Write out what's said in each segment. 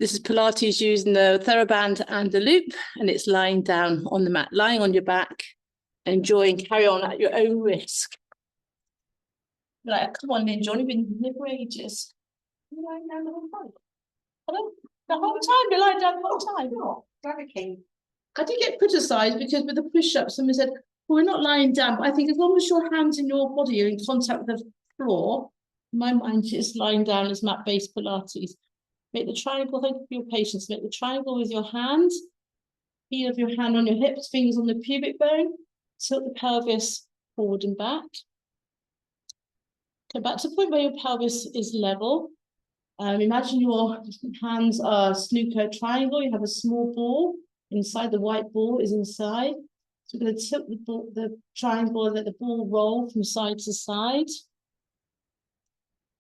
This is Pilates using the TheraBand and the loop, and it's lying down on the mat, lying on your back, enjoying, carry on at your own risk. Like, come on, Ninja, you've been here for ages. You're lying down the whole time. Hello? The whole time, you're lying down the whole time. Not panicking. I did get criticised because with the push-ups, someone said, well, we're not lying down, but I think as long as your hands and your body are in contact with the floor, in my mind is lying down as mat-based Pilates. Make the triangle, thank you for your patience. Make the triangle with your hands, heel of your hand on your hips, fingers on the pubic bone. Tilt the pelvis forward and back. Go back to the point where your pelvis is level. Imagine your hands are a snooker triangle. You have a small ball. Inside, the white ball is inside. So we're going to tilt the triangle and let the ball roll from side to side,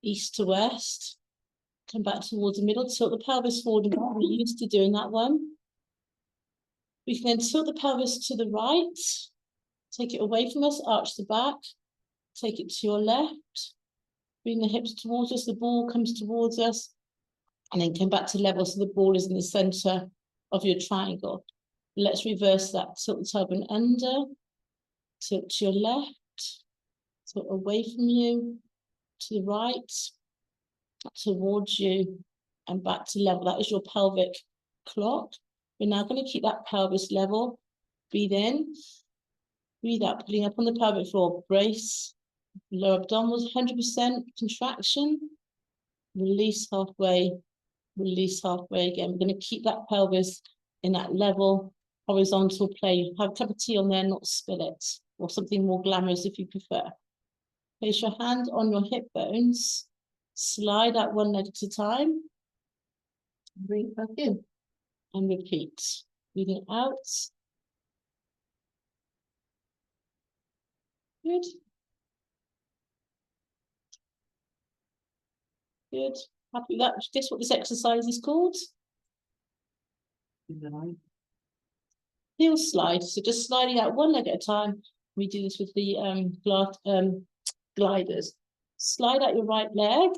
east to west. Come back towards the middle, tilt the pelvis forward and back. We're used to doing that one. We can then tilt the pelvis to the right, take it away from us, arch the back, take it to your left, bring the hips towards us, the ball comes towards us, and then come back to level so the ball is in the center of your triangle. Let's reverse that. Tilt the tailbone under, tilt to your left, tilt away from you, to the right, towards you, and back to level. That is your pelvic clock. We're now going to keep that pelvis level. Breathe in, breathe out, pulling up on the pelvic floor. Brace, lower abdominals, 100% contraction. Release halfway again. We're going to keep that pelvis in that level, horizontal plane. Have a cup of tea on there, not spill it, or something more glamorous if you prefer. Place your hand on your hip bones. Slide out one leg at a time. Bring it back in. And repeat. Breathing out. Good. Good. Happy with that? Guess what this exercise is called? Heel slide. So just sliding out one leg at a time. We do this with the gliders. Slide out your right leg.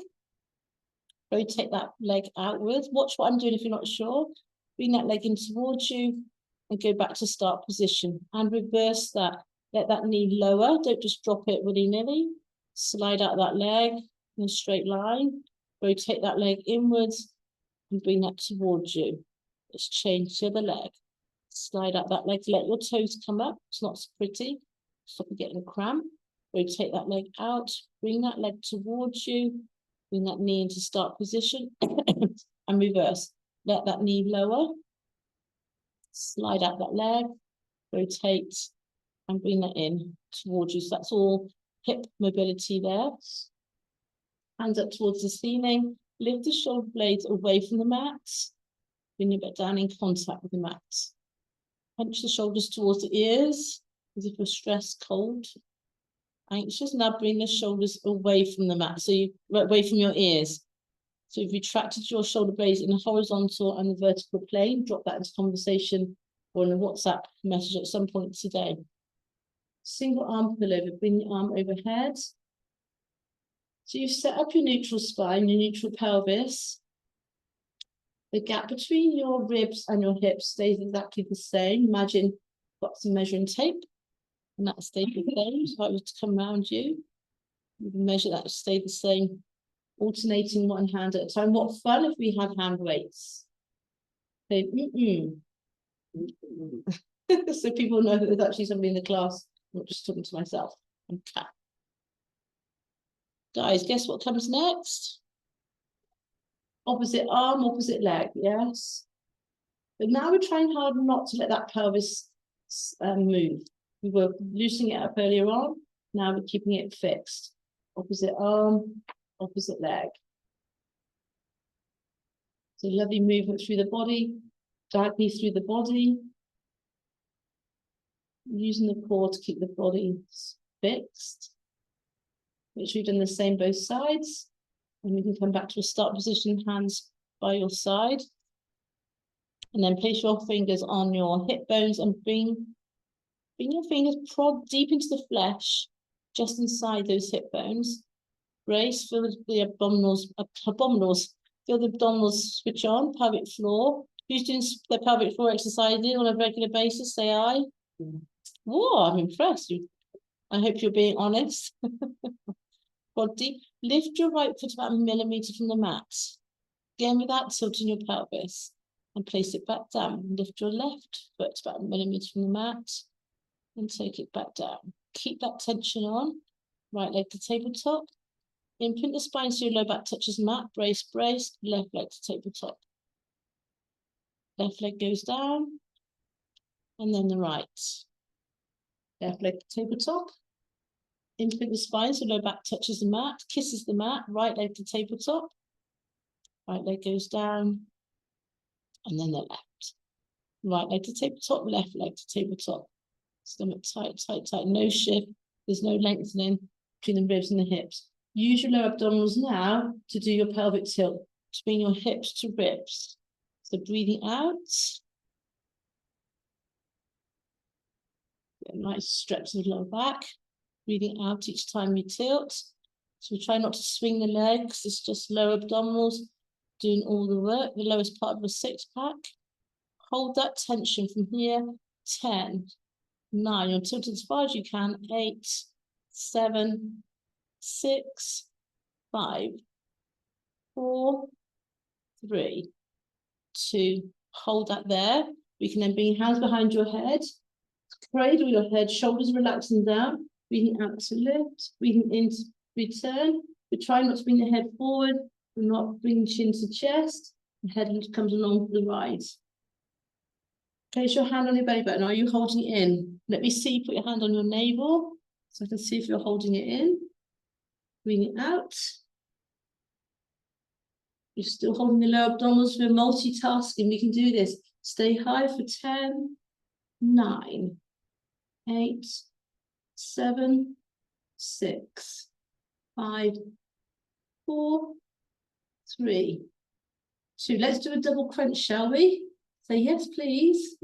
Rotate that leg outwards. Watch what I'm doing if you're not sure. Bring that leg in towards you and go back to start position. And reverse that. Let that knee lower. Don't just drop it willy-nilly. Slide out that leg in a straight line. Rotate that leg inwards and bring that towards you. Let's change to the leg. Slide out that leg. Let your toes come up. It's not so pretty. Stop you getting a cramp. Rotate that leg out. Bring that leg towards you. Bring that knee into start position and reverse. Let that knee lower. Slide out that leg. Rotate and bring that in towards you. So that's all hip mobility there. Hands up towards the ceiling. Lift the shoulder blades away from the mat. Bring your back down in contact with the mat. Punch the shoulders towards the ears as if you're stressed, cold, anxious. Now bring the shoulders away from the mat, so you away from your ears. So you've retracted your shoulder blades in the horizontal and the vertical plane. Drop that into conversation or in a WhatsApp message at some point today. Single arm pullover, bring your arm overhead. So you set up your neutral spine, your neutral pelvis. The gap between your ribs and your hips stays exactly the same. Imagine you've got some measuring tape and that stays the same. So if I was to come around you, you can measure that to stay the same, alternating one hand at a time. What fun if we had hand weights. So, so people know that there's actually somebody in the class, I'm not just talking to myself. Okay. Guys, guess what comes next? Opposite arm, opposite leg, yes. But now we're trying hard not to let that pelvis move. We were loosening it up earlier on. Now we're keeping it fixed. Opposite arm, opposite leg. So lovely movement through the body, diagonally through the body. Using the core to keep the body fixed. Make sure you've done the same both sides. And we can come back to a start position, hands by your side. And then place your fingers on your hip bones and bring your fingers prod deep into the flesh, just inside those hip bones. Brace, feel the abdominals Feel the abdominals switch on, pelvic floor. Who's doing the pelvic floor exercises on a regular basis? Say aye. Whoa, I'm impressed. I hope you're being honest. Body, lift your right foot about a millimetre from the mat. Again, without tilting your pelvis. And place it back down. Lift your left foot about a millimetre from the mat. And take it back down. Keep that tension on. Right leg to tabletop. Imprint the spine so your low back touches mat. Brace, brace. Left leg to tabletop. Left leg goes down. And then the right. Left leg to tabletop. Imprint the spine so low back touches the mat. Kisses the mat. Right leg to tabletop. Right leg goes down. And then the left. Right leg to tabletop. Left leg to tabletop. Stomach tight, tight, tight. No shift. There's no lengthening between the ribs and the hips. Use your lower abdominals now to do your pelvic tilt between your hips to ribs. So breathing out. Get a nice stretch of the lower back. Breathing out each time you tilt. So we try not to swing the legs. It's just lower abdominals doing all the work. The lowest part of the six pack. Hold that tension from here. 10, 9. You'll tilt as far as you can. 8, 7, 6, 5, 4, 3, 2. Hold that there. We can then bring your hands behind your head. Cradle your head, shoulders relaxing down. Breathing out to lift. Breathing in to return. We're trying not to bring the head forward. We're not bringing chin to chest. The head comes along for the rise. Place your hand on your belly button. Are you holding it in? Let me see you put your hand on your navel so I can see if you're holding it in. Breathing out. You're still holding the lower abdominals. We're multitasking. We can do this. Stay high for 10, 9, 8, 7, 6, 5, 4, 3, 2. Let's do a double crunch, shall we? Say yes, please.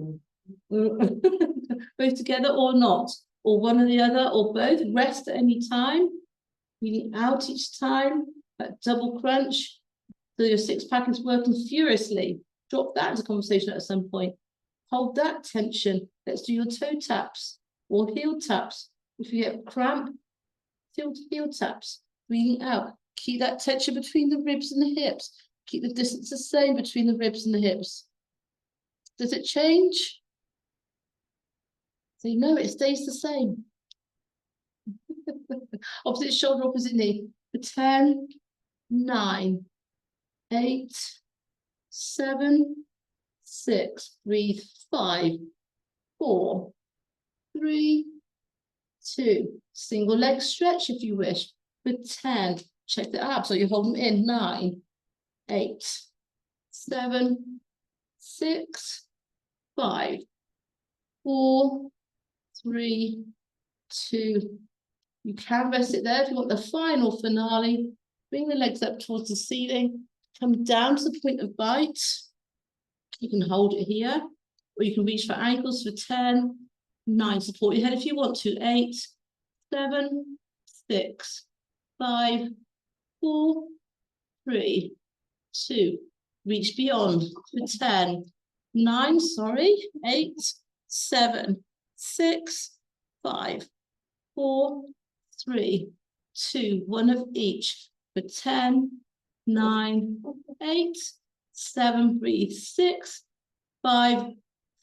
Both together or not, or one or the other, or both. Rest at any time. Breathing out each time. That double crunch. So your six pack is working furiously. Drop that into conversation at some point. Hold that tension. Let's do your toe taps or heel taps. If you get cramp, heel taps. Breathing out. Keep that tension between the ribs and the hips. Keep the distance the same between the ribs and the hips. Does it change? So no, it stays the same. Opposite shoulder, opposite knee. For 10, 9, 8, 7, 6. Breathe. 5, 4, 3, 2. Single leg stretch if you wish. For 10. Check the abs so you hold them in. 9, 8, 7, 6, 5, 4, 3, 2. You can rest it there if you want the final finale. Bring the legs up towards the ceiling. Come down to the point of bite. You can hold it here, or you can reach for ankles for 10, 9. Support your head if you want to. 8, 7, 6, 5, 4, 3, 2. Reach beyond for 10, 9, sorry, 8, 7, 6, 5, 4, 3, 2. One of each for 10, 9, 8, 7. Breathe. 6, 5,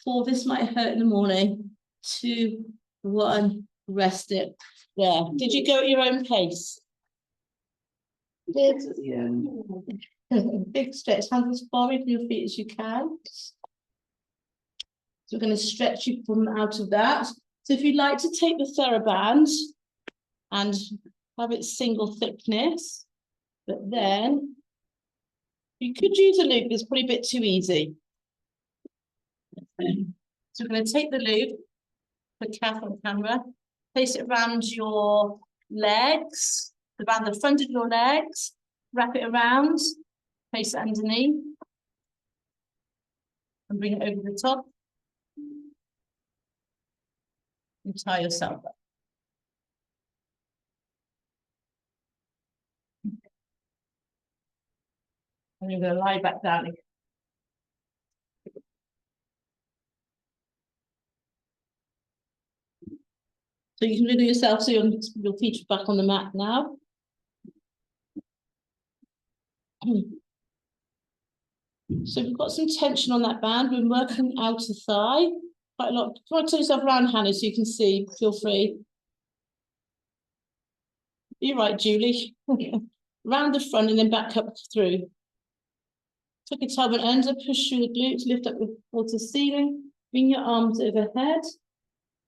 4. This might hurt in the morning. 2, 1. Rest it. There. Did you go at your own pace? Good. Yeah. Big stretch. Hands as far away from your feet as you can. So we're going to stretch you from out of that. So if you'd like to take the TheraBand and have it single thickness, but then you could use a loop. It's probably a bit too easy. So we're going to take the loop, the Kath on camera, place it around your legs, around the front of your legs, wrap it around, place it underneath, and bring it over the top. And tie yourself up. And you're going to lie back down again. So you can wiggle yourself so your feet are back on the mat now. So we've got some tension on that band. We're working outer thigh quite a lot. Try to turn yourself around, Hannah, so you can see. Feel free. You're right, Julie. Round the front and then back up through. Tuck your tailbone under, push through the glutes, lift up towards the ceiling, bring your arms overhead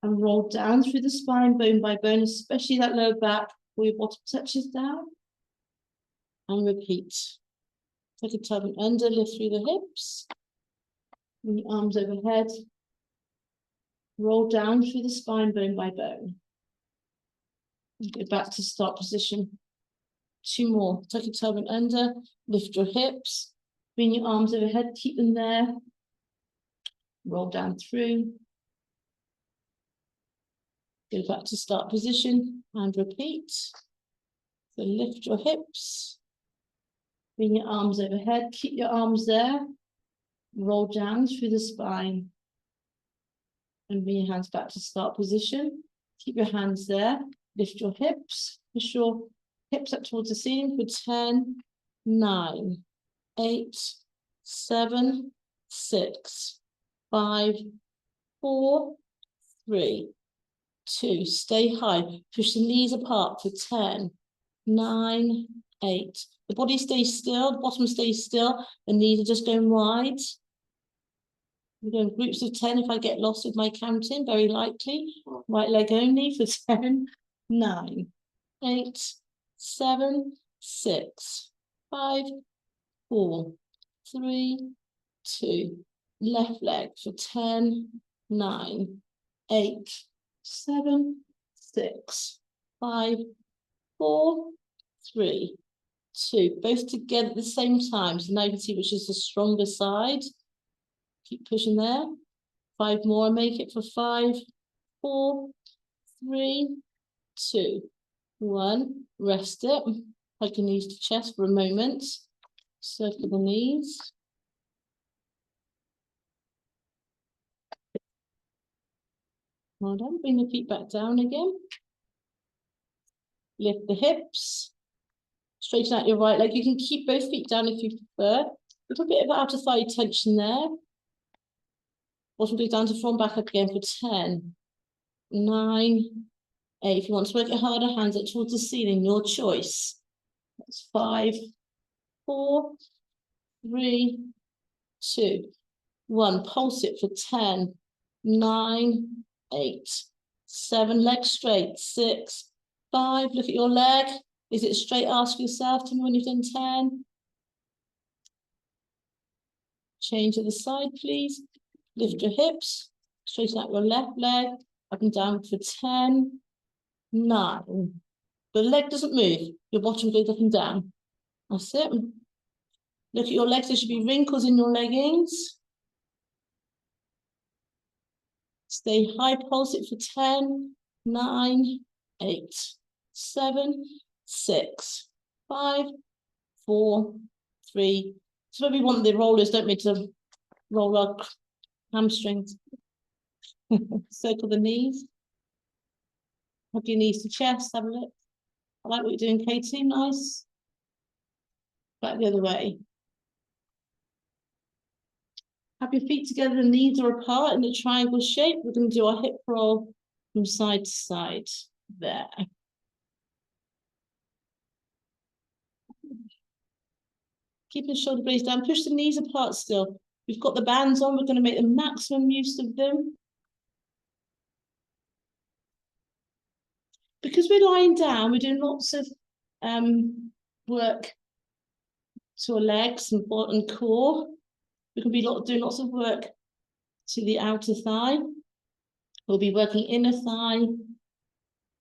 and roll down through the spine, bone by bone, especially that lower back where your bottom touches down. And repeat. Tuck your tailbone under, lift through the hips, bring your arms overhead, roll down through the spine, bone by bone. Go back to start position. 2 more. Tuck your tailbone under, lift your hips, bring your arms overhead, keep them there. Roll down through. Go back to start position and repeat. So lift your hips, bring your arms overhead, keep your arms there. Roll down through the spine. And bring your hands back to start position. Keep your hands there. Lift your hips. Push your hips up towards the ceiling for 10, 9, 8, 7, 6, 5, 4, 3, 2. Stay high. Push the knees apart for 10, 9, 8. The body stays still. The bottom stays still. The knees are just going wide. We're doing groups of 10 if I get lost with my counting, very likely. Right leg only for 10, 9, 8, 7, 6, 5, 4, 3, 2. Left leg for 10, 9, 8, 7, 6, 5, 4, 3, 2. Both together at the same time. So now you can see which is the stronger side. Keep pushing there. 5 more, make it for 5, 4, 3, 2, 1. Rest it. Hug your knees to chest for a moment. Circle the knees. Well done. Bring the feet back down again. Lift the hips. Straighten out your right leg. You can keep both feet down if you prefer. A little bit of outer thigh tension there. Bottom goes down to front, back up again for 10, 9, 8. If you want to work it harder, hands up towards the ceiling, your choice. That's 5, 4, 3, 2, 1. Pulse it for 10, 9, 8, 7. Legs straight. 6, 5. Look at your leg. Is it straight? Ask yourself. Tell me when you've done 10. Change to the side, please. Lift your hips, straighten out your left leg, up and down for 10, 9. The leg doesn't move, your bottom goes up and down. That's it. Look at your legs, there should be wrinkles in your leggings. Stay high, pulse it for 10, 9, 8, 7, 6, 5, 4, 3. So we want the rollers, don't we, to roll our hamstrings. Circle the knees. Hug your knees to chest. Have a look. I like what you're doing, Katie. Nice. Back the other way. Have your feet together. The knees are apart in a triangle shape. We're going to do our hip roll from side to side. There. Keep the shoulder blades down. Push the knees apart still. We've got the bands on. We're going to make the maximum use of them. Because we're lying down, we're doing lots of work to our legs and core. We can be doing lots of work to the outer thigh. We'll be working inner thigh,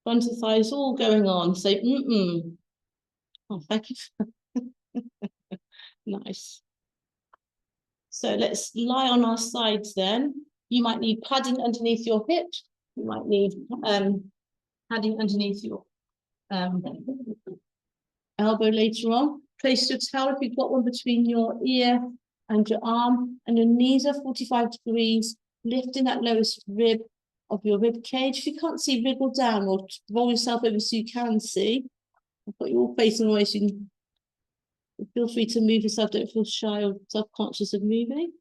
front of thigh, it's all going on. So, Oh, thank you. Nice. So let's lie on our sides then. You might need padding underneath your hip. You might need padding underneath your elbow later on. Place your towel, if you've got one, between your ear and your arm, and your knees are 45 degrees, lifting that lowest rib of your rib cage. If you can't see, wriggle down or roll yourself over so you can see. I've got you all facing away, so you can feel free to move yourself. Don't feel shy or self-conscious of moving.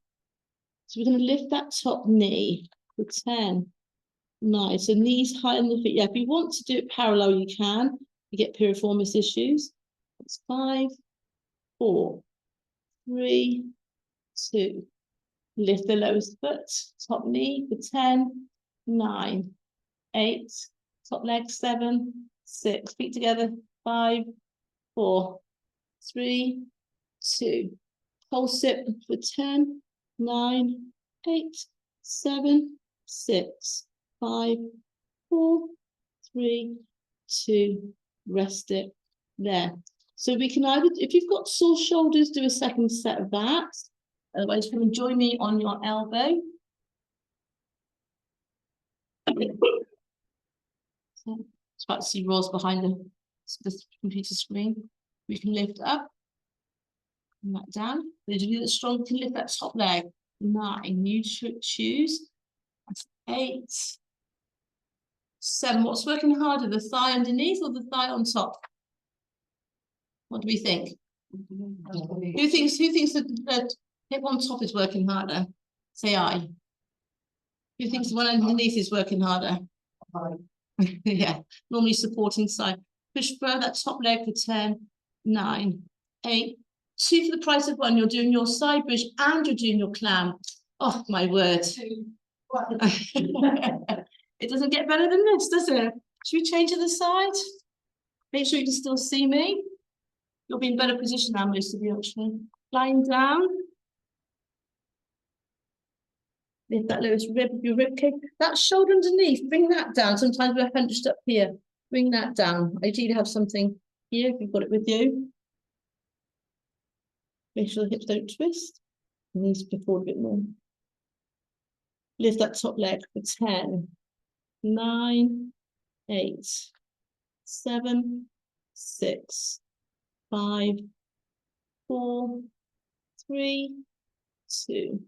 So we're going to lift that top knee for 10, 9. So knees high on the feet. Yeah, if you want to do it parallel, you can. You get piriformis issues. It's 5, 4, 3, 2. Lift the lowest foot, top knee for 10, 9, 8. Top leg 7, 6. Feet together 5, 4, 3, 2. Pulse it for 10, 9, 8, 7, 6, 5, 4, 3, 2. Rest it there. So we can either, if you've got sore shoulders, do a second set of that. Otherwise, come and join me on your elbow. It's about to see Roz behind the computer screen. We can lift up and that down. If you do that strong, you can lift that top leg. 9. You should choose. 8, 7. What's working harder, the thigh underneath or the thigh on top? What do we think? Who thinks the hip on top is working harder? Say aye. Who thinks the one underneath is working harder? Yeah, normally supporting side. Push further that top leg for 10, 9, 8. 2 for the price of 1. You're doing your side bridge and you're doing your clam. Oh, my word. It doesn't get better than this, does it? Should we change to the side? Make sure you can still see me. You'll be in better position now, most of you, actually. Lying down. Lift that lowest rib of your rib cage. That shoulder underneath, bring that down. Sometimes we're hunched up here. Bring that down. Ideally have something here if you've got it with you. Make sure the hips don't twist. Knees forward a bit more. Lift that top leg for 10, 9, 8, 7, 6, 5, 4, 3, 2,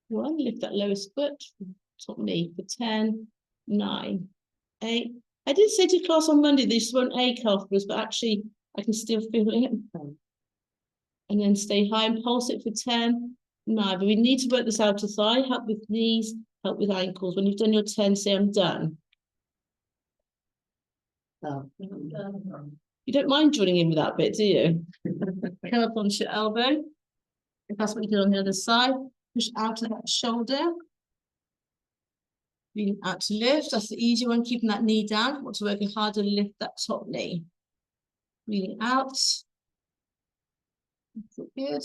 1. Lift that lowest foot, top knee for 10, 9, 8. I did say to class on Monday, this won't ache afterwards, but actually I can still feel it. And then stay high and pulse it for 10, 9. But we need to work this outer thigh, help with knees, help with ankles. When you've done your 10, say I'm done. You don't mind joining in with that bit, do you? Come up onto your elbow. If that's what you did on the other side, push out to that shoulder. Breathing out to lift. That's the easy one, keeping that knee down. Want to work harder, lift that top knee. Breathing out. Good.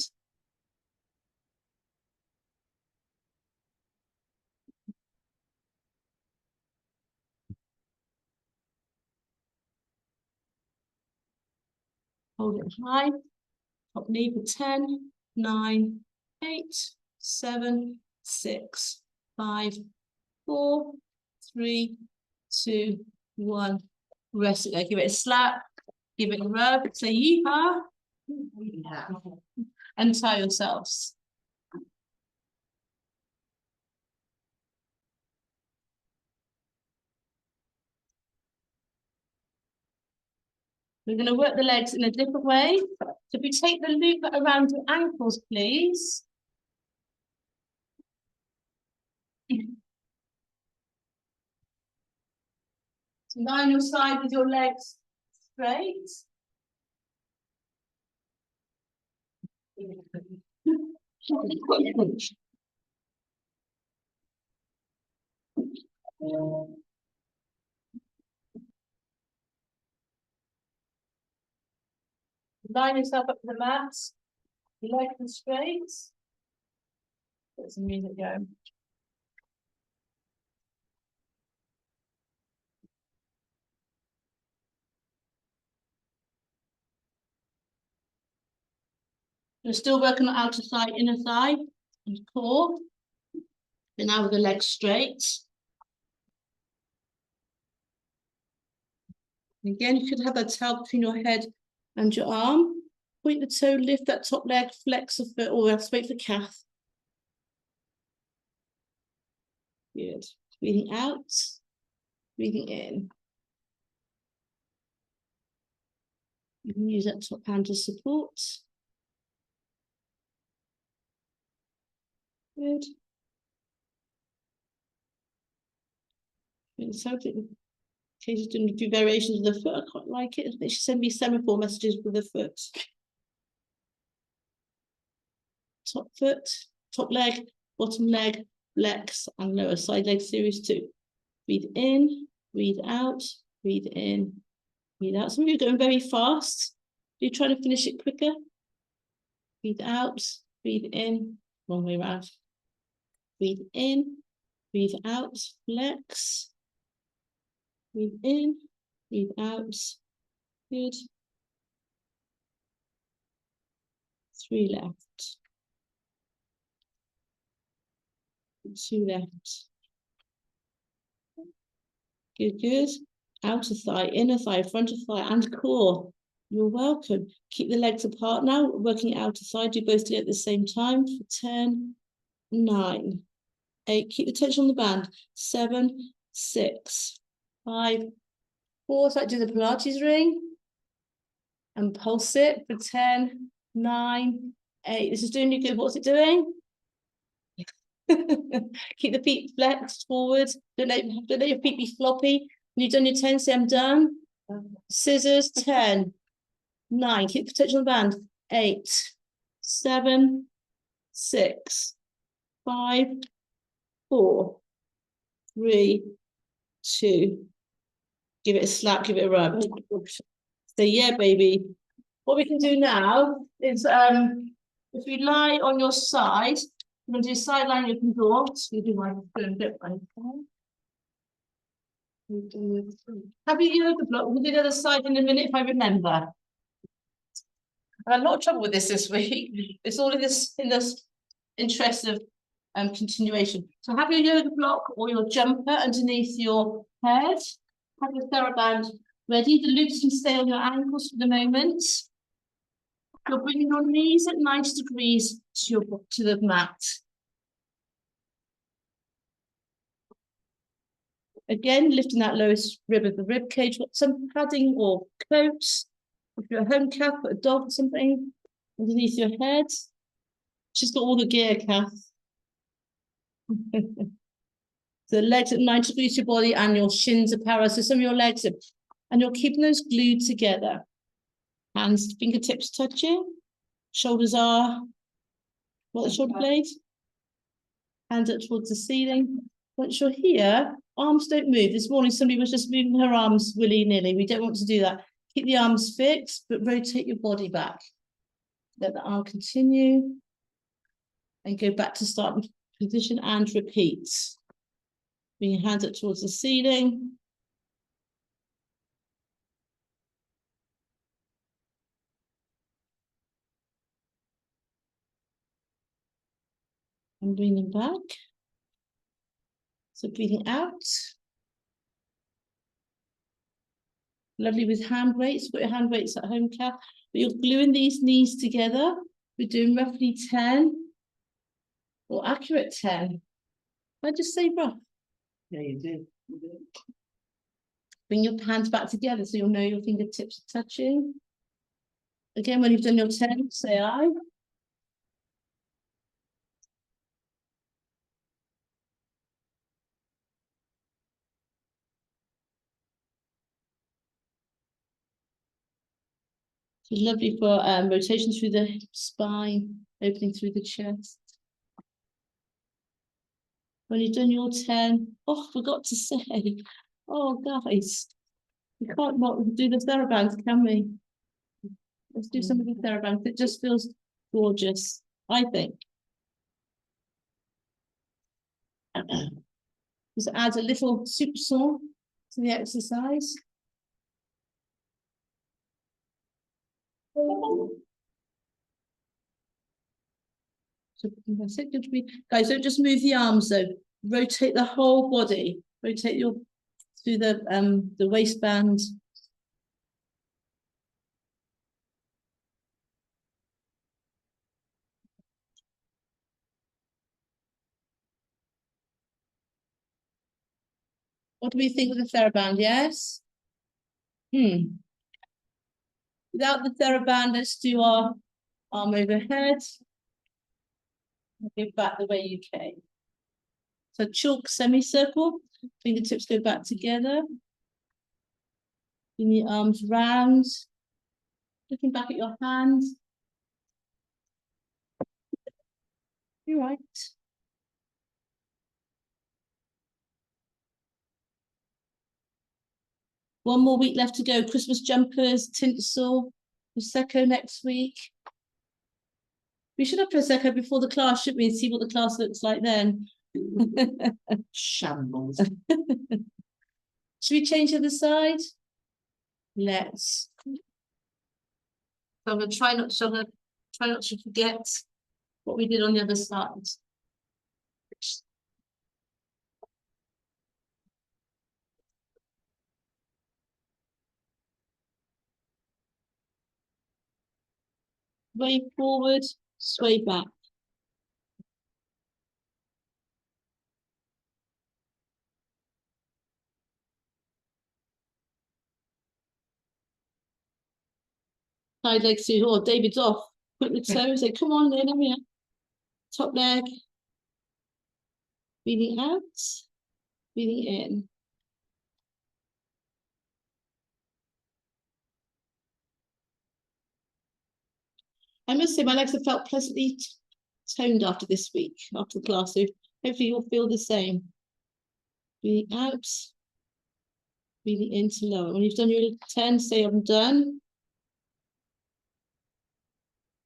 Hold it high. Top knee for 10, 9, 8, 7, 6, 5, 4, 3, 2, 1. Rest it there. Give it a slap. Give it a rub. Say yeehaw. And tie yourselves. We're going to work the legs in a different way. So if we take the loop around your ankles, please. So lie on your side with your legs straight. Line yourself up to the mat. Legs are straight. Get some music going. We're still working on outer thigh, inner thigh, and core. But now with the legs straight. Again, you could have that towel between your head and your arm. Point the toe, lift that top leg, flex the foot, or else wait for calf. Good. Breathing out, breathing in. You can use that top hand to support. Good. So Katie's doing a few variations with the foot. I quite like it. She sent me semaphore messages with the foot. Top foot, top leg, bottom leg, flex, and lower side leg series 2. Breathe in, breathe out, breathe in, breathe out. Some of you are going very fast. Do you try to finish it quicker? Breathe out, breathe in, wrong way around. Breathe in, breathe out, flex. Breathe in, breathe out. Good. 3 left. 2 left. Good, good. Outer thigh, inner thigh, front of thigh, and core. You're welcome. Keep the legs apart now. Working outer thigh. Do both together at the same time for 10, 9, 8. Keep the tension on the band. 7, 6, 5, 4. So do the Pilates ring. And pulse it for 10, 9, 8. This is doing you good. What's it doing? Keep the feet flexed forward. Don't let your feet be floppy. When you've done your 10, say I'm done. Scissors, 10, 9. Keep the tension on the band. 8, 7, 6, 5, 4, 3, 2. Give it a slap, give it a rub. So yeah, baby. What we can do now is if you lie on your side, I'm going to do side lying you can draw. So you do my bit by Have you yoga block? We'll do the other side in a minute if I remember. I had a lot of trouble with this week. It's all in this interest of continuation. So have your yoga block or your jumper underneath your head. Have your TheraBand ready. The loops can stay on your ankles for the moment. You're bringing your knees at 90 degrees to the mat. Again, lifting that lowest rib of the rib cage. Got some padding or coats. If you're a home calf, put a dog or something underneath your head. She's got all the gear, Kath. The legs at 90 degrees to your body and your shins are parallel. So some of your legs are, and you're keeping those glued together. Hands, fingertips touching. Shoulders are, what the shoulder blade? Hands up towards the ceiling. Once you're here, arms don't move. This morning, somebody was just moving her arms willy-nilly. We don't want to do that. Keep the arms fixed, but rotate your body back. Let the arm continue. And go back to starting position and repeat. Bring your hands up towards the ceiling. And bring them back. So breathing out. Lovely with hand weights. Put your hand weights at home, Kath. But you're gluing these knees together. We're doing roughly 10 or accurate 10. I just say rough. Yeah, you did. You did. Bring your hands back together so you'll know your fingertips are touching. Again, when you've done your 10, say I. It's lovely for rotation through the spine, opening through the chest. When you've done your 10, oh, forgot to say, oh, guys, we can't not do the TheraBands, can we? Let's do some of the TheraBands. It just feels gorgeous, I think. Just adds a little soupçon to the exercise. So that's it. Good to be. Guys, don't just move the arms though. Rotate the whole body. Rotate your through the waistband. What do we think of the TheraBand? Yes? Without the TheraBand, let's do our arm overhead. Go back the way you came. So chalk semicircle, fingertips go back together. Bring your arms round. Looking back at your hands. You're right. One more week left to go. Christmas jumpers, tinsel, Prosecco next week. We should have Prosecco before the class, shouldn't we? And see what the class looks like then. Shambles. Should we change the other side? Let's. So I'm gonna try not to forget what we did on the other side. Sway forward, sway back. Side leg to, oh, David's off. Put the toe, say, come on, then, I'm here. Top leg. Breathing out, breathing in. I must say, my legs have felt pleasantly toned after this week, after the class. So hopefully you'll feel the same. Breathing out, breathing in to lower. When you've done your 10, say I'm done.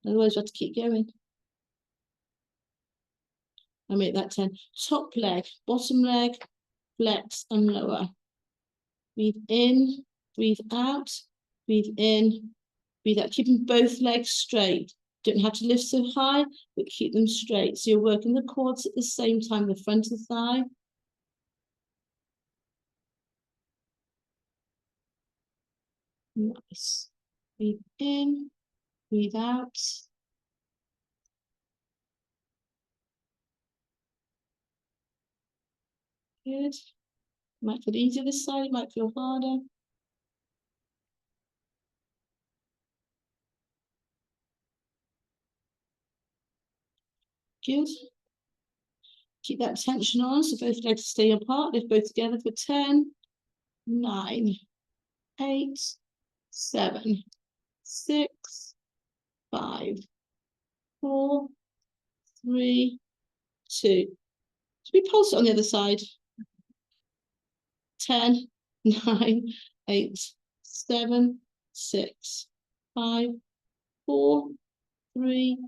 Otherwise, you have to keep going. I make that 10. Top leg, bottom leg, flex and lower. Breathe in, breathe out, breathe in, breathe out. Keeping both legs straight. Don't have to lift so high, but keep them straight. So you're working the quads at the same time, the front of the thigh. Nice. Breathe in, breathe out. Good. Might feel easier this side, it might feel harder. Good. Keep that tension on, so both legs stay apart. Lift both together for 10, 9, 8, 7, 6, 5, 4, 3, 2. Should we pulse it on the other side? 10, 9, 8, 7, 6, 5, 4, 3,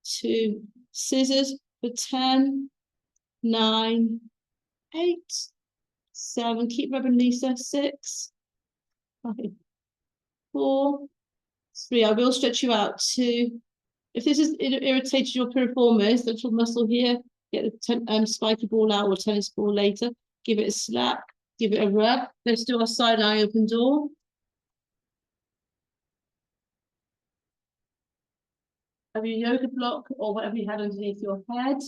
2. Scissors for 10, 9, 8, 7. Keep rubbing, Lisa. 6, 5, 4, 3. I will stretch you out. 2. If this is irritated your piriformis, the little muscle here, get the spiky ball out or tennis ball later. Give it a slap. Give it a rub. Let's do our side eye open door. Have your yoga block or whatever you had underneath your head.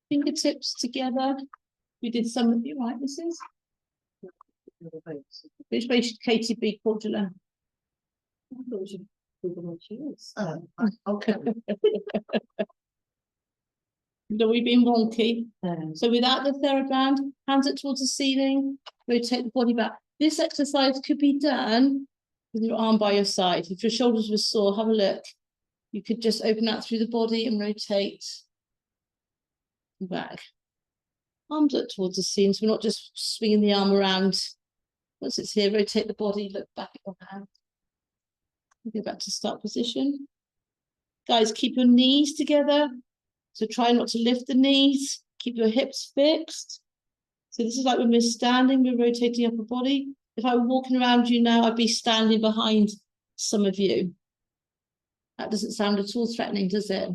Fingertips together. We did some of you, right, Mrs.? Which way should Katie be, Cordula? Okay. No, we've been wonky. So without the TheraBand, hands up towards the ceiling, rotate the body back. This exercise could be done with your arm by your side. If your shoulders were sore, have a look. You could just open out through the body and rotate back. Arms up towards the ceiling, so we're not just swinging the arm around. Once it's here, rotate the body, look back at your hand. Go back to start position. Guys, keep your knees together. So try not to lift the knees. Keep your hips fixed. So this is like when we're standing, we're rotating upper body. If I were walking around you now, I'd be standing behind some of you. That doesn't sound at all threatening, does it?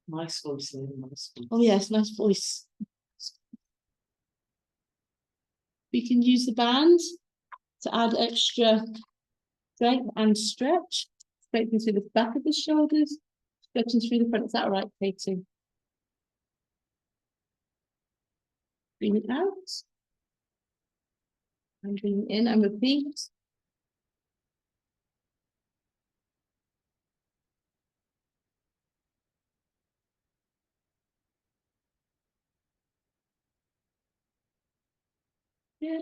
Nice voice, nice voice. Oh yes, nice voice. We can use the band. to add extra strength and stretch. Stretching through the back of the shoulders, stretching through the front. Is that right, Katie? Bring it out. And bring it in and repeat. Good.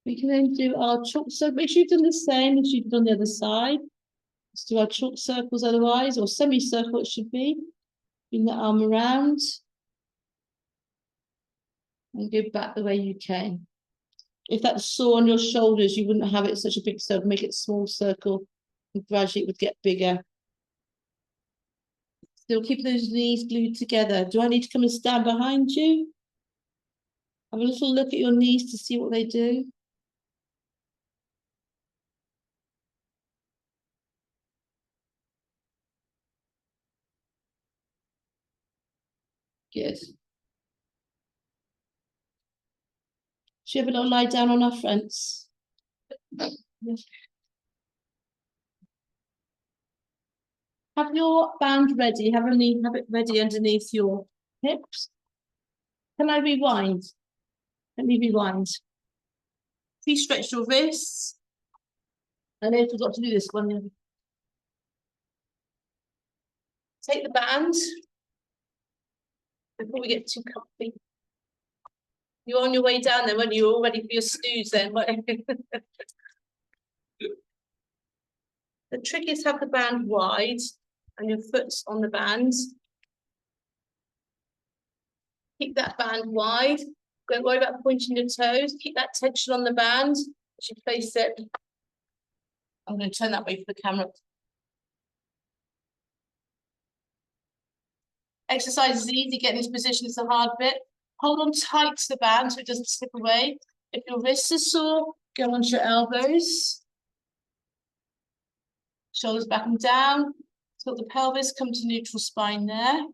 We can then do our chalk circle. Make sure you've done the same as you've done on the other side. Let's do our chalk circles otherwise, or semicircle it should be. Bring the arm around. And go back the way you came. If that's sore on your shoulders, you wouldn't have it such a big circle. Make it a small circle, and gradually it would get bigger. Still keep those knees glued together. Do I need to come and stand behind you? Have a little look at your knees to see what they do. Good. Should we have a little lie down on our fronts? Yes. Have your band ready. Have it ready underneath your hips. Can I rewind? Let me rewind. Please stretch your wrists. I know I forgot to do this one. Take the band before we get too comfy. You're on your way down then, weren't you? All ready for your snooze then. The trick is have the band wide and your foot's on the band. Keep that band wide. Don't worry about pointing your toes. Keep that tension on the band as you place it. I'm going to turn that way for the camera. Exercise is easy. Getting this position is the hard bit. Hold on tight to the band so it doesn't slip away. If your wrists are sore, go onto your elbows. Shoulders back and down. Tilt the pelvis, come to neutral spine there.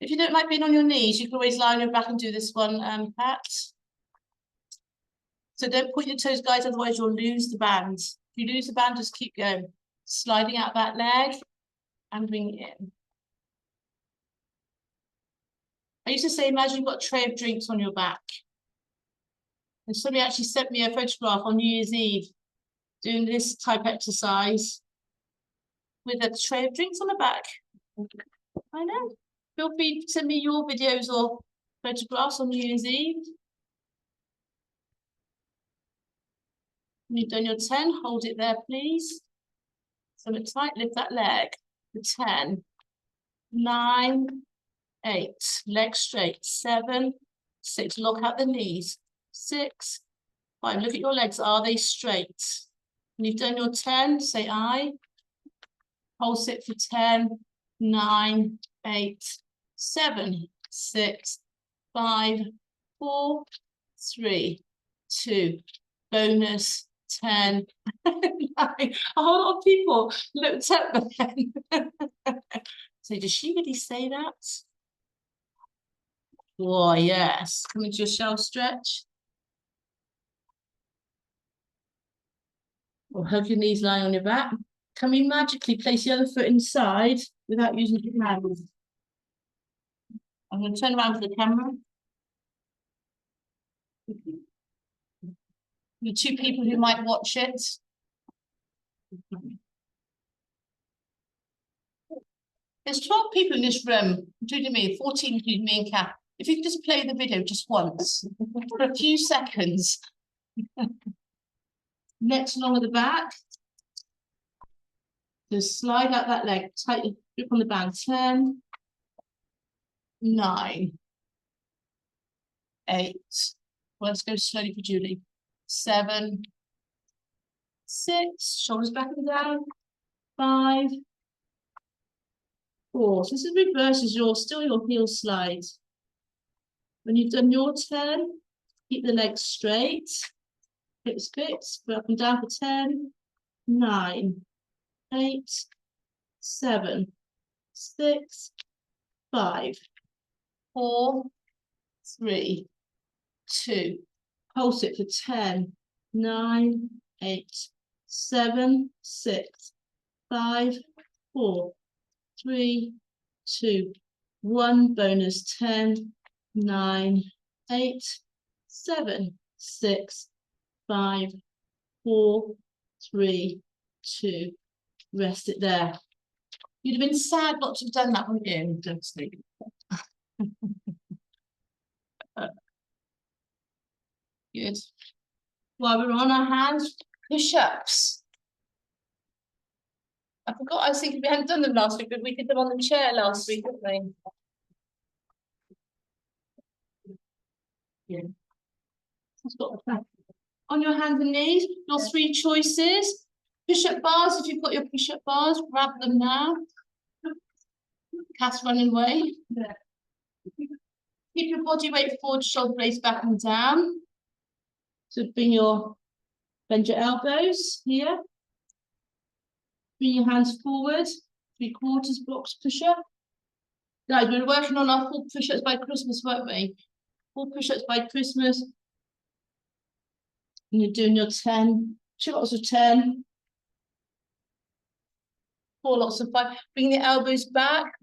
If you don't like being on your knees, you can always lie on your back and do this one, Pat. So don't point your toes, guys, otherwise you'll lose the band. If you lose the band, just keep going. Sliding out that leg and bring it in. I used to say, imagine you've got a tray of drinks on your back. And somebody actually sent me a photograph on New Year's Eve doing this type exercise with a tray of drinks on the back. I know. Feel free to send me your videos or photographs on New Year's Eve. When you've done your 10, hold it there, please. So it's tight, lift that leg. The 10, 9, 8, leg straight, 7, 6, lock out the knees, 6, 5, look at your legs, are they straight? When you've done your 10, say I. Hold it for 10, 9, 8, 7, 6, 5, 4, 3, 2, bonus, 10, 9. A whole lot of people looked at them. So does she really say that? Oh, yes. Come into your shell stretch. Or hug your knees lying on your back. Can we magically place the other foot inside without using your hands? I'm going to turn around for the camera. The two people who might watch it. There's 12 people in this room, including me, 14 including me and Kath. If you could just play the video just once, for a few seconds. Next along at the back. Just slide out that leg, tight grip on the band. 10, 9, 8. Well, let's go slowly for Julie. 7, 6, shoulders back and down. 5, 4. So this is reverses still your heel slide. When you've done your 10, keep the legs straight. Hips fixed, go up and down for 10, 9, 8, 7, 6, 5, 4, 3, 2. Pulse it for 10, 9, 8, 7, 6, 5, 4, 3, 2, 1. Bonus 10, 9, 8, 7, 6, 5, 4, 3, 2. Rest it there. You'd have been sad not to have done that, wouldn't you? Don't sleep. Good. While we're on our hands, push-ups. I forgot, I was thinking we hadn't done them last week, but we did them on the chair last week, didn't we? Yeah. On your hands and knees, your 3 choices. Push-up bars, if you've got your push-up bars, grab them now. Cat's running away. Yeah. Keep your body weight forward, shoulder blades back and down. So bend your elbows here. Bring your hands forward. 3/4 blocks push-up. Guys, we're working on our 4 push-ups by Christmas, weren't we? 4 push-ups by Christmas. And you're doing your 10, 2 lots of 10. 4 lots of 5. Bring the elbows back.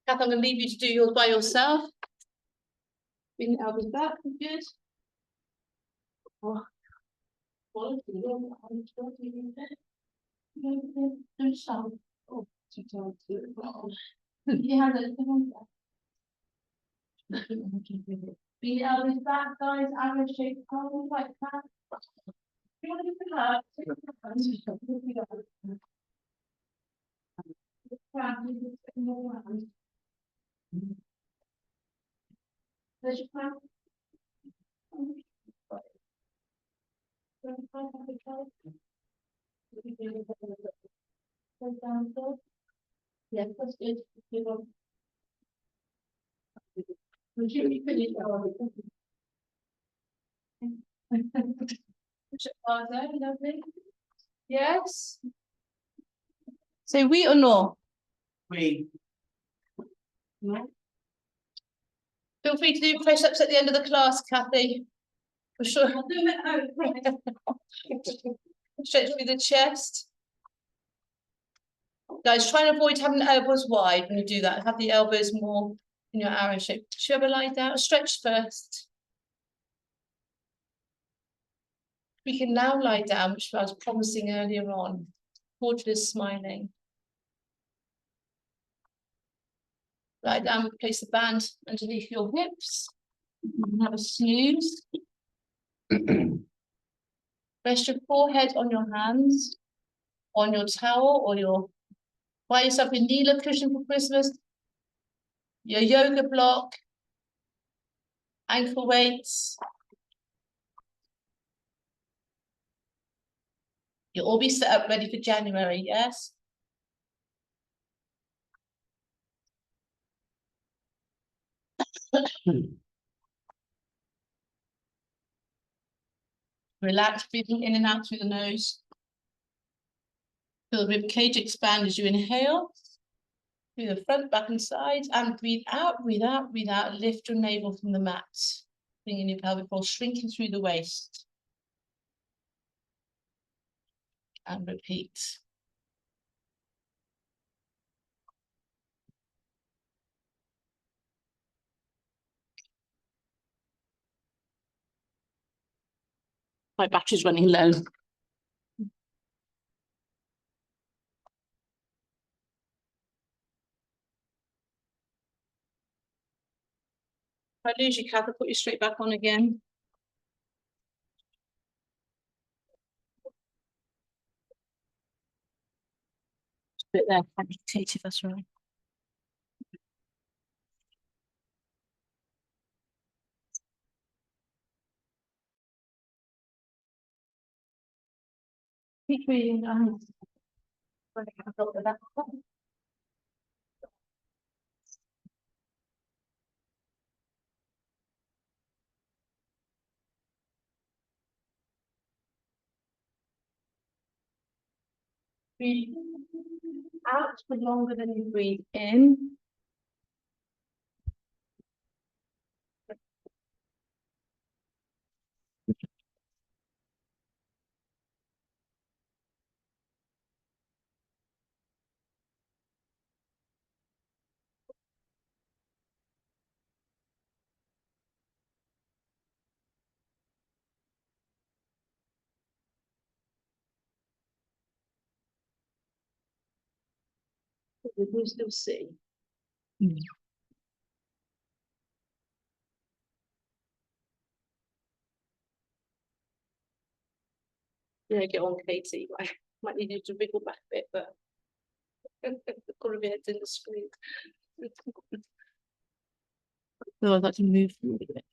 Kath, I'm going to leave you to do yours by yourself. Bring the elbows back. Good. Oh. Oh, too tired to do it. Yeah, bring the elbows back, guys. Arrow shape pose like that. You want to do that? There's your plan. Yeah, that's good. Yes. Say we or no? We. No. Feel free to do press-ups at the end of the class, Kathy. For sure. I'll do it at home. Stretch through the chest. Guys, try and avoid having the elbows wide when you do that. Have the elbows more in your arrow shape. Should you ever lie down? Stretch first. We can now lie down, which I was promising earlier on. Portrait is smiling. Lie down, place the band underneath your hips. Have a snooze. Rest your forehead on your hands, on your towel, or your buy yourself a Neela cushion for Christmas, your yoga block, ankle weights. You'll all be set up ready for January, yes? Relax, breathing in and out through the nose. Feel the rib cage expand as you inhale. Through the front, back and sides, and breathe out, breathe out, breathe out. Lift your navel from the mat. Bringing your pelvic floor, shrinking through the waist. And repeat. My battery's running low. If I lose you, Kath, I'll put you straight back on again. Bit there, amputated, that's right. Keep breathing, guys. Breathe out for longer than you breathe in. We can still see. Yeah, get on, Katie. Might need you to wriggle back a bit, but got to be head in the screen. So I'd like to move forward a bit.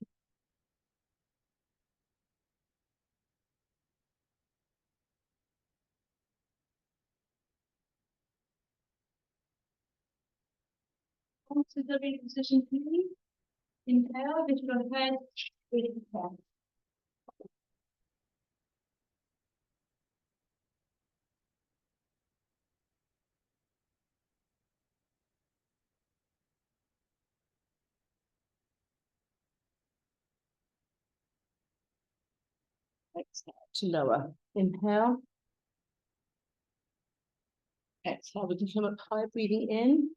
Onto the reading position, please. Inhale, lift your head, breathe down. Exhale to lower. Inhale. Exhale, we can come up high, breathing in.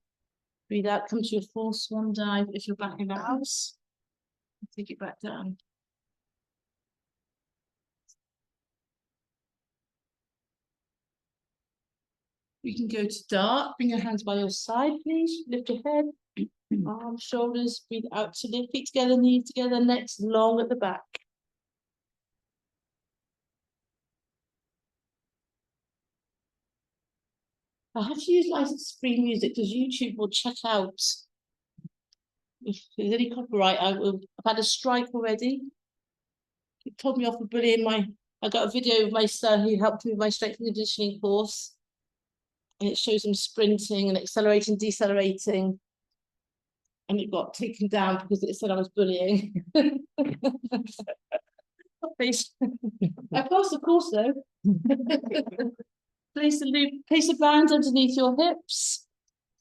Breathe out, come to your full swan dive if you're back in the house. Take it back down. You can go to dart. Bring your hands by your side, please. Lift your head, arms, shoulders. Breathe out to lift. Feet together, knees together, necks long at the back. I have to use license-free music because YouTube will check out if there's any copyright. I've had a strike already. It told me off for bullying I got a video of my son who helped me with my strength and conditioning course. And it shows him sprinting and accelerating, decelerating. And it got taken down because it said I was bullying. I passed the course though. Place a band underneath your hips.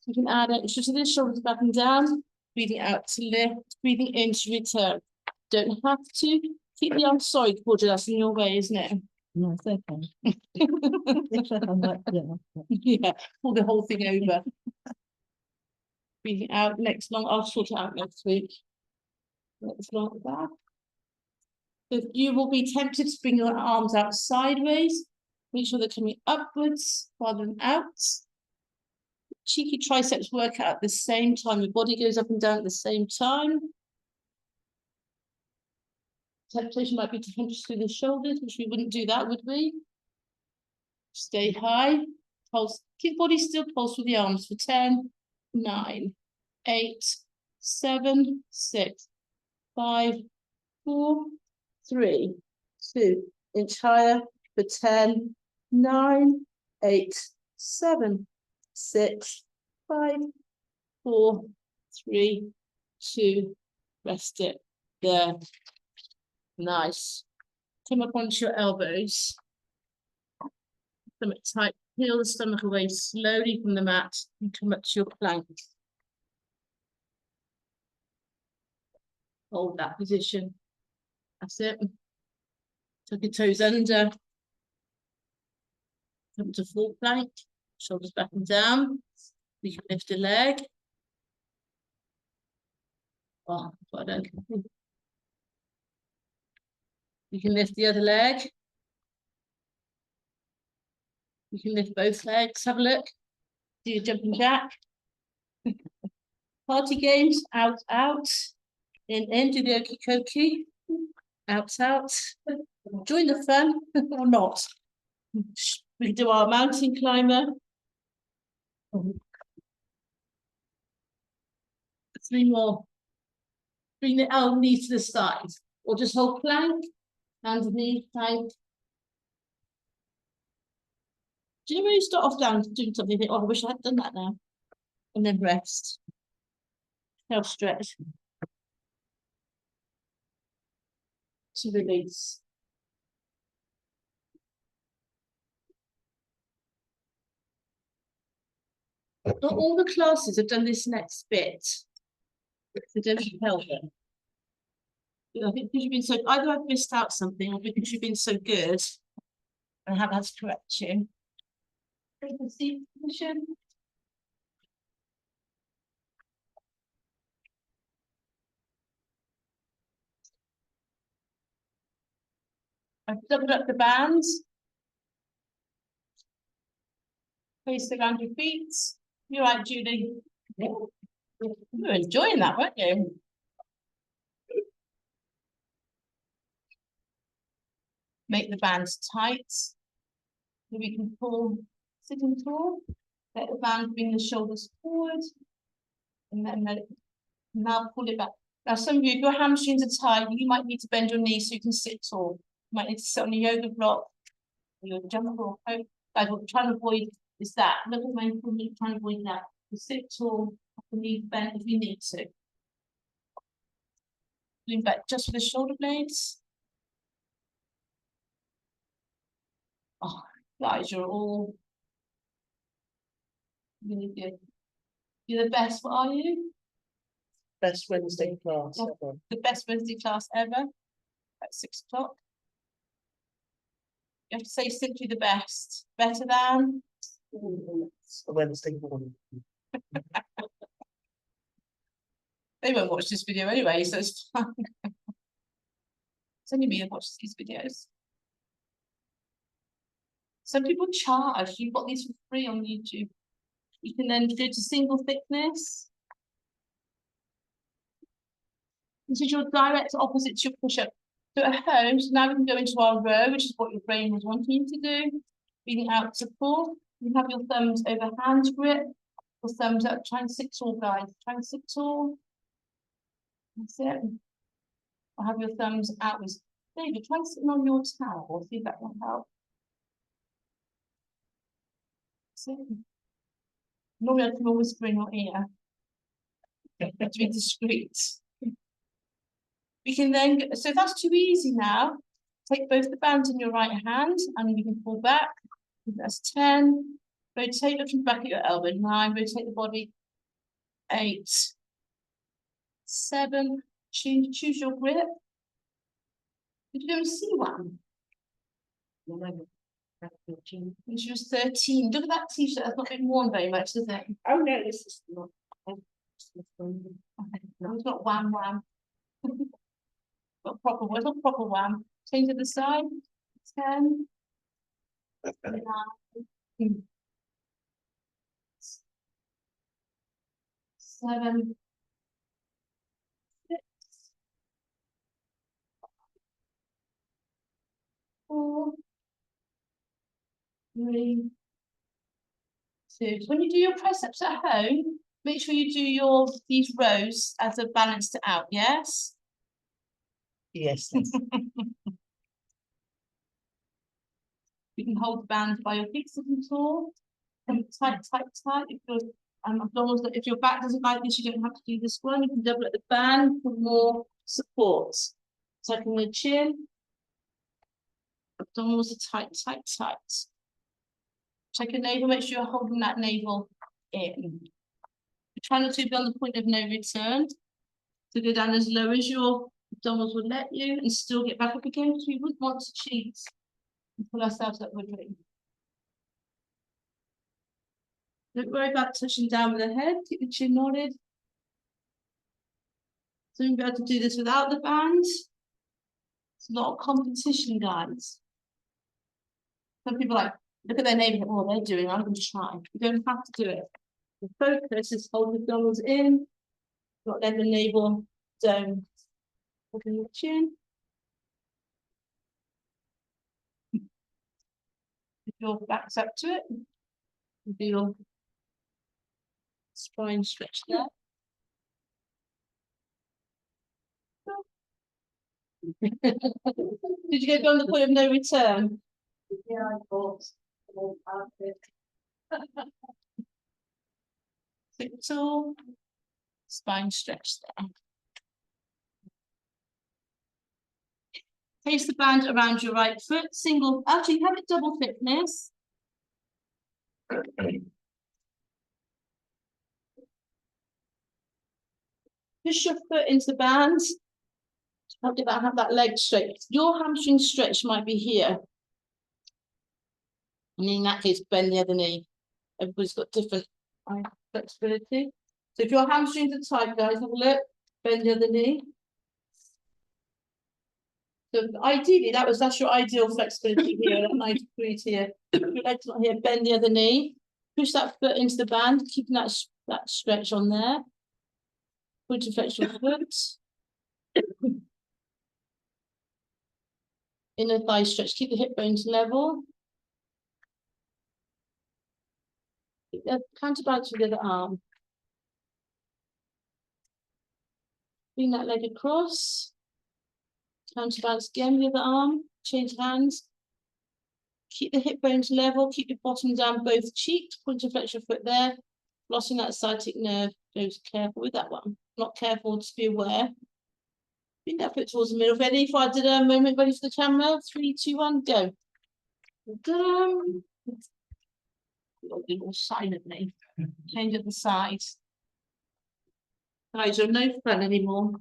You can add extra to this, shoulders back and down. Breathing out to lift, breathing in to return. Don't have to. Keep the arms, sorry, Claudia, that's in your way, isn't it? No, it's okay. Yeah, pull the whole thing over. Breathing out, next long, I'll sort it out next week. Next long back. So you will be tempted to bring your arms out sideways. Make sure they're coming upwards rather than out. Cheeky triceps work out at the same time. Your body goes up and down at the same time. Temptation might be to hunch through the shoulders, which we wouldn't do that, would we? Stay high. Pulse. Keep body still. Pulse with the arms for 10, 9, 8, 7, 6, 5, 4, 3, 2. Inch higher for 10, 9, 8, 7, 6, 5, 4, 3, 2. Rest it there. Nice. Come up onto your elbows. Stomach tight. Peel the stomach away slowly from the mat and come up to your plank. Hold that position. That's it. Tuck your toes under. Come to full plank. Shoulders back and down. You can lift a leg. Oh, I don't. You can lift the other leg. You can lift both legs. Have a look. Do your jumping jack. Party games. Out, out. In. Do the okie dokie. Out, out. Join the fun or not. We can do our mountain climber. 3 more. Bring the elbow knees to the side. Or just hold plank. Underneath, plank. Do you know when you start off down doing something, you think, oh, I wish I had done that now? And then rest. Self stretch. To release. Not all the classes have done this next bit. So don't help them. I think because you've been so, either I've missed out something or because you've been so good, I haven't had to correct you. Take the seat position. I've doubled up the bands. Place around your feet. You're right, Judy. You were enjoying that, weren't you? Make the bands tight. So we can pull sitting tall. Let the band bring the shoulders forward. And then let it, now pull it back. Now, some of you, if your hamstrings are tight, you might need to bend your knees so you can sit tall. You might need to sit on a yoga block or your jump or guys, what we're trying to avoid is that. Look at my knee, trying to avoid that. You sit tall, the knees bent if you need to. Lean back just for the shoulder blades. Oh, guys, you're all really good. You're the best, what are you? Best Wednesday class Yeah. ever. The best Wednesday class ever at 6 o'clock. You have to say simply the best. Better than? It's a Wednesday morning. They won't watch this video anyway, so it's fine. It's only me that watches these videos. Some people charge. You've got these for free on YouTube. You can then go to single thickness. This is your direct opposite to your push-up. So at home, so now we can go into our row, which is what your brain was wanting you to do. Breathing out to pull. You have your thumbs over hand grip. Your thumbs up. Try and sit tall, guys. Try and sit tall. That's it. I'll have your thumbs outwards. David, try sitting on your towel. See if that will help. That's it. Normally I can always bring your ear. To be discreet. We can then, so if that's too easy now, take both the bands in your right hand and you can pull back. That's 10. Rotate, looking back at your elbow. 9. Rotate the body. 8. 7. Choose your grip. Did you go and see one? When she was 13. Look at that t-shirt. That's not been worn very much, is it? Oh no, this is not. No, it's not wham wham. Not proper, it's not proper wham. Change to the side. 10. 9. 7. 6. 4. 3. 2. So when you do your press ups at home, make sure you do these rows as a balanced out, yes? Yes. You can hold the band by your feet sitting tall. And tight, tight, tight. If your abdominals, if your back doesn't like this, you don't have to do this one. You can double at the band for more support. Tucking the chin. Abdominals are tight, tight, tight. Check your navel, make sure you're holding that navel in. Try not to be on the point of no return. To go down as low as your abdominals would let you and still get back up again, because we wouldn't want to cheat and pull ourselves upwardly. Don't worry about touching down with the head, keep the chin nodded. So you'll be able to do this without the bands. It's a lot of competition, guys. Some people like, look at their neighbour, oh, they're doing, I'm going to try. You don't have to do it. The focus is hold the abdominals in, not let the navel down. Holding the chin. If your back's up to it, do your spine stretch there. Did you get beyond the point of no return? Yeah, I thought. Sit tall, spine stretch there. Place the band around your right foot, single, actually have it double thickness. Push your foot into the band. Have that leg straight. Your hamstring stretch might be here. And in that case, bend the other knee. Everybody's got different flexibility. So if your hamstrings are tight, guys, have a look. Bend the other knee. So ideally, that's your ideal flexibility here, at 90 degrees here. If your leg's not here, bend the other knee. Push that foot into the band, keeping that stretch on there. Point to flex your foot. Inner thigh stretch, keep the hip bones level. Keep the counterbalance with the other arm. Bring that leg across. Counterbalance again with the other arm. Change hands. Keep the hip bones level. Keep your bottom down both cheeks. Point to flex your foot there. Flossing that sciatic nerve. Goes careful with that one. Not careful, just be aware. Bring that foot towards the middle. Ready? If I did a moment, ready for the camera. 3, 2, 1, go. Do more silently. Change at the sides. Guys, you're no fun anymore.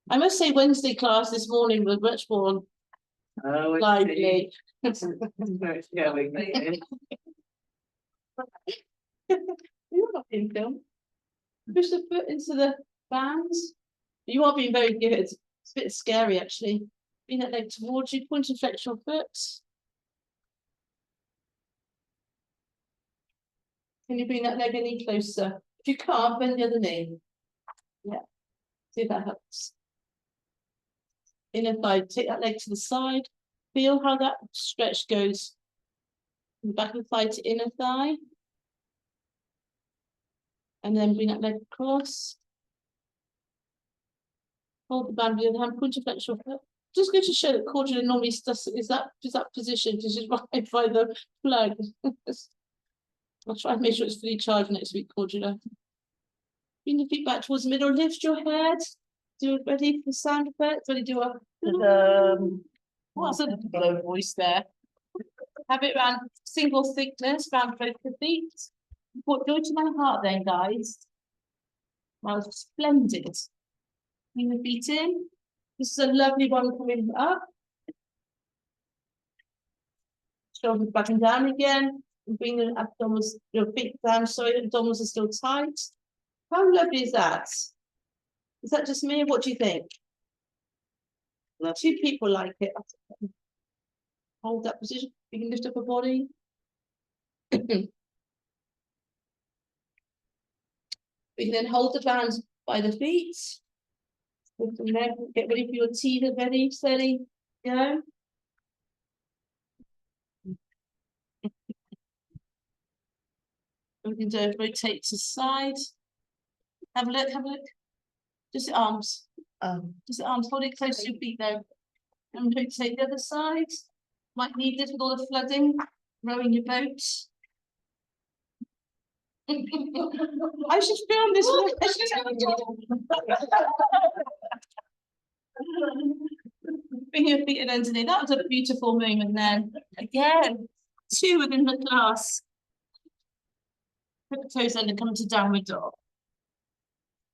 I must say Wednesday class this morning was much more lively. You're not in film. Push the foot into the bands. You are being very good. It's a bit scary actually. Bring that leg towards you, point and flex your foot. Can you bring that leg any closer? If you can't, bend the other knee. Yeah, see if that helps. Inner thigh, take that leg to the side. Feel how that stretch goes from the back of the thigh to inner thigh. And then bring that leg across. Hold the band with the other hand, point and flex your foot. Just going to show that Cordula normally is that position, because it's right by the plug. I'll try and make sure it's fully charged next week, Cordula. Bring your feet back towards the middle, lift your head. Do it ready for sound effects. Ready, do a what's a low voice there? Have it around single thickness, round both the feet. Go to my heart then, guys. Wow, splendid. Bring the feet in. This is a lovely one coming up. Shoulders back and down again. And bring the abdominals, your feet down. Sorry, the abdominals are still tight. How lovely is that? Is that just me? What do you think? Well, 2 people like it. Hold that position. You can lift up a body. We can then hold the bands by the feet. Lift them there. Get ready for your teeth. Ready, steady, go. We can do a rotate to side. Have a look, have a look. Just the arms. Just the arms. Hold it close to your feet though. And rotate the other side. Might need this with all the flooding. Rowing your boat. I should film this one. Bring your feet in underneath. That was a beautiful moment then. Again, 2 within the class. Put the toes under, come to downward dog.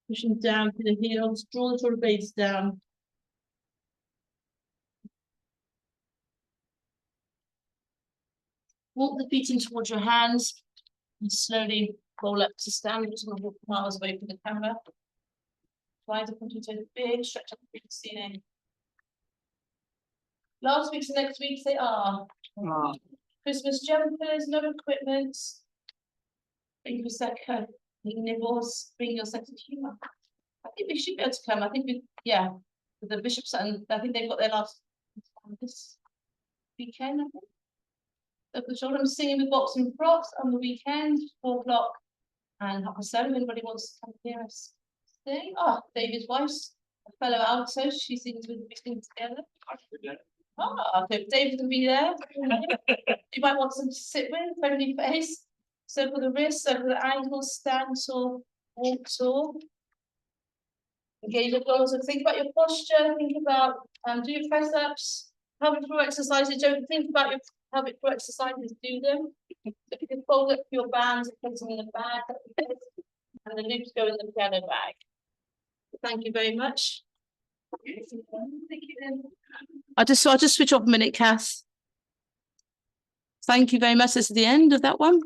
Pushing down to the heels, draw the shoulder blades down. Walk the feet in towards your hands and slowly roll up to stand. I'm just going to walk miles away from the camera. Slide up onto your toes, big stretch up the ceiling. Last week's and next week's they are. Christmas jumpers, no equipment. Bring your second nibbles, bring your sense of humour. I think we should be able to come. I think with the bishops, and I think they've got their last this weekend, I think. So the children singing with boxing props on the weekend, 4 o'clock and 7:30. Anybody wants to come hear us sing? Oh, David's wife's a fellow alto. She sings with me together. Oh, okay, David can be there. You might want some to sit with, friendly face. Circle the wrists, circle the ankles, stand tall, walk tall. Engage your goals and think about your posture, think about do your press ups, pelvic floor exercises. Don't think about your pelvic floor exercises, do them. So if you can fold up your bands and put them in the bag, and the loops go in the piano bag. Thank you very much. I'll just switch off a minute, Kath. Thank you very much. This is the end of that one.